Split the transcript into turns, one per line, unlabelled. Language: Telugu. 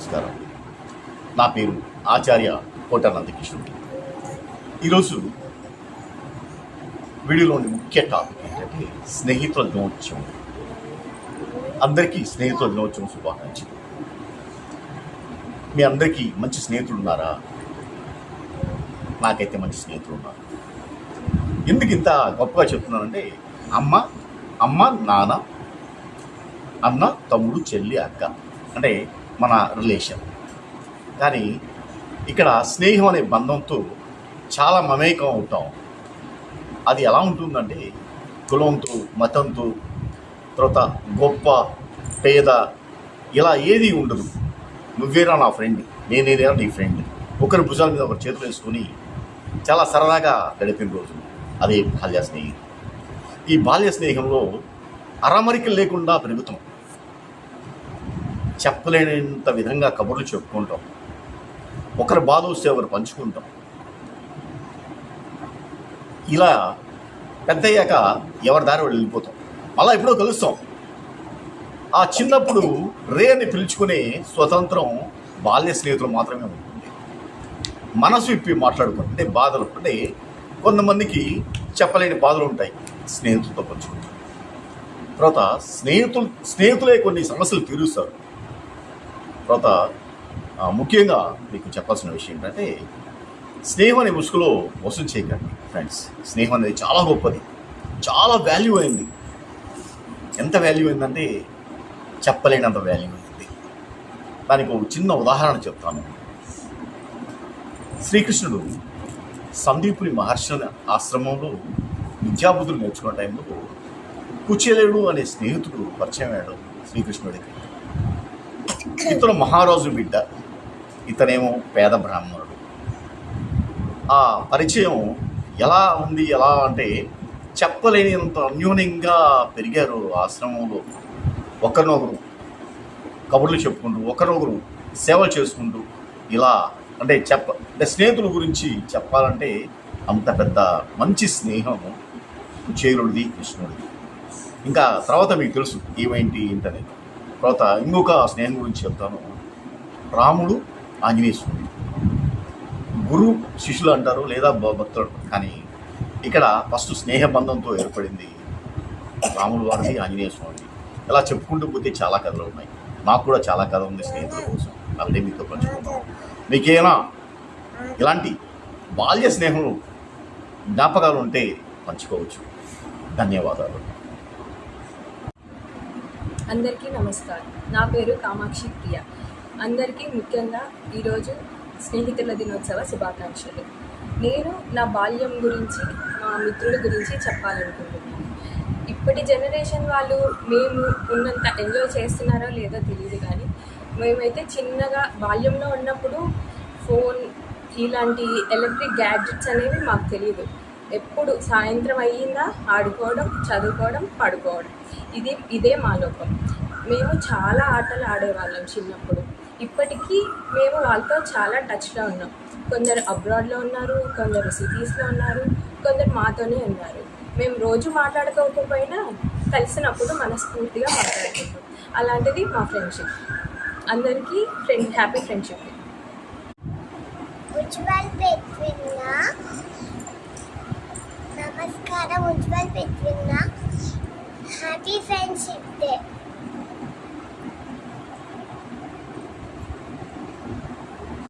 నమస్కారం. నా పేరు ఆచార్య కోట నందకిషోర్. ఈరోజు వీడియోలోని ముఖ్య టాపిక్ ఏంటంటే స్నేహితుల దినోత్సవం. అందరికీ స్నేహితుల దినోత్సవం శుభాకాంక్షలు. మీ అందరికీ మంచి స్నేహితులు ఉన్నారా? నాకైతే మంచి స్నేహితులు ఉన్నారు. ఎందుకు ఇంత గొప్పగా చెప్తున్నానంటే అమ్మ నాన్న, అన్న తమ్ముడు చెల్లి అక్క అంటే మన రిలేషన్. కానీ ఇక్కడ స్నేహం అనే బంధంతో చాలా మమేకం అవుతాం. అది ఎలా ఉంటుందంటే కులంతో, మతంతో, తర్వాత గొప్ప పేద ఇలా ఏది ఉండదు. నువ్వేరా నా ఫ్రెండ్, నేనేరా నీ ఫ్రెండ్, ఒకరి భుజాల మీద ఒకరి చేతులు వేసుకొని చాలా సరదాగా గడిపిన రోజు అదే బాల్య స్నేహం. ఈ బాల్య స్నేహంలో అరమరికలు లేకుండా పెరుగుతాం. చెప్పలేనంత విధంగా కబుర్లు చెప్పుకుంటాం. ఒకరి బాధ వస్తే ఒకరు పంచుకుంటాం. ఇలా పెద్దయ్యాక ఎవరి దారి వాళ్ళు వెళ్ళిపోతాం. అలా ఎప్పుడో కలుస్తాం. ఆ చిన్నప్పుడు రేని పిలుచుకునే స్వతంత్రం బాల్య స్నేహితులు మాత్రమే ఉంటుంది. మనసు విప్పి మాట్లాడుకుంటే అంటే బాధలు అంటే కొంతమందికి చెప్పలేని బాధలు ఉంటాయి, స్నేహితులతో పంచుకుంటాం. తర్వాత స్నేహితులే కొన్ని సమస్యలు తీరుస్తారు. తర్వాత ముఖ్యంగా మీకు చెప్పాల్సిన విషయం ఏంటంటే స్నేహం అనే ముసుగులో మోసం చేయకండి ఫ్రెండ్స్. స్నేహం అనేది చాలా గొప్పది, చాలా వాల్యూ అయింది. ఎంత వాల్యూ అయిందంటే చెప్పలేనంత వాల్యూ అయింది. దానికి ఒక చిన్న ఉదాహరణ చెప్తాను. శ్రీకృష్ణుడు సందీపుని మహర్షి ఆశ్రమంలో విద్యాబుద్ధులు నేర్చుకున్న టైంలో కుచేలుడు అనే స్నేహితుడు పరిచయం అయ్యాడు శ్రీకృష్ణుడికి. ఇతను మహారాజు బిడ్డ, ఇతనేమో పేద బ్రాహ్మణుడు. ఆ పరిచయం ఎలా అంటే చెప్పలేనంత అన్యోన్యంగా పెరిగారు ఆశ్రమంలో. ఒకరినొకరు కబుర్లు చెప్పుకుంటూ, ఒకరినొకరు సేవలు చేసుకుంటూ, ఇలా అంటే స్నేహితుల గురించి చెప్పాలంటే అంత పెద్ద మంచి స్నేహం కుచేలుడిది, కృష్ణుడిది. ఇంకా తర్వాత మీకు తెలుసు ఏంటనేది. తర్వాత ఇంకొక స్నేహం గురించి చెప్తాను. రాముడు ఆంజనేయుడు, గురు శిష్యులు అంటారు లేదా భక్తులు. కానీ ఇక్కడ ఫస్ట్ స్నేహ బంధంతో ఏర్పడింది రాముడు వారిది, ఆంజనేయ స్వామిది. ఇలా చెప్పుకుంటూ పోతే చాలా కథలు ఉన్నాయి. నాకు కూడా చాలా కథ ఉంది స్నేహితుల కోసం, అవన్నీ మీతో పంచుకుంటాం. మీకేమైనా ఇలాంటి బాల్య స్నేహం జ్ఞాపకాలు ఉంటే పంచుకోవచ్చు. ధన్యవాదాలు.
అందరికీ నమస్కారం. నా పేరు కామాక్షి ప్రియ. అందరికీ ముఖ్యంగా ఈరోజు స్నేహితుల దినోత్సవ శుభాకాంక్షలు. నేను నా బాల్యం గురించి, మా మిత్రుల గురించి చెప్పాలనుకుంటున్నాను. ఇప్పటి జనరేషన్ వాళ్ళు మేము ఉన్నంత ఎంజాయ్ చేస్తున్నారో లేదో తెలియదు, కానీ మేమైతే చిన్నగా బాల్యంలో ఉన్నప్పుడు ఫోన్ ఇలాంటి ఎలక్ట్రిక్ గ్యాడ్జెట్స్ అనేవి మాకు తెలియదు. ఎప్పుడు సాయంత్రం అయ్యిందా ఆడుకోవడం, చదువుకోవడం, పడుకోవడం, ఇదే మా లోకం. మేము చాలా ఆటలు ఆడేవాళ్ళం చిన్నప్పుడు. ఇప్పటికీ మేము వాళ్ళతో చాలా టచ్లో ఉన్నాం. కొందరు అబ్రాడ్లో ఉన్నారు, కొందరు సిటీస్లో ఉన్నారు, కొందరు మాతోనే ఉన్నారు. మేము రోజు మాట్లాడుకోకపోయినా కలిసినప్పుడు మనస్ఫూర్తిగా మాట్లాడుకుంటాం. అలాంటిది మా ఫ్రెండ్షిప్. అందరికీ హ్యాపీ ఫ్రెండ్షిప్.
నమస్కారం. ఉజ్వల్ పెట్విన్నా హ్యాపీ ఫ్రెండ్షిప్ డే.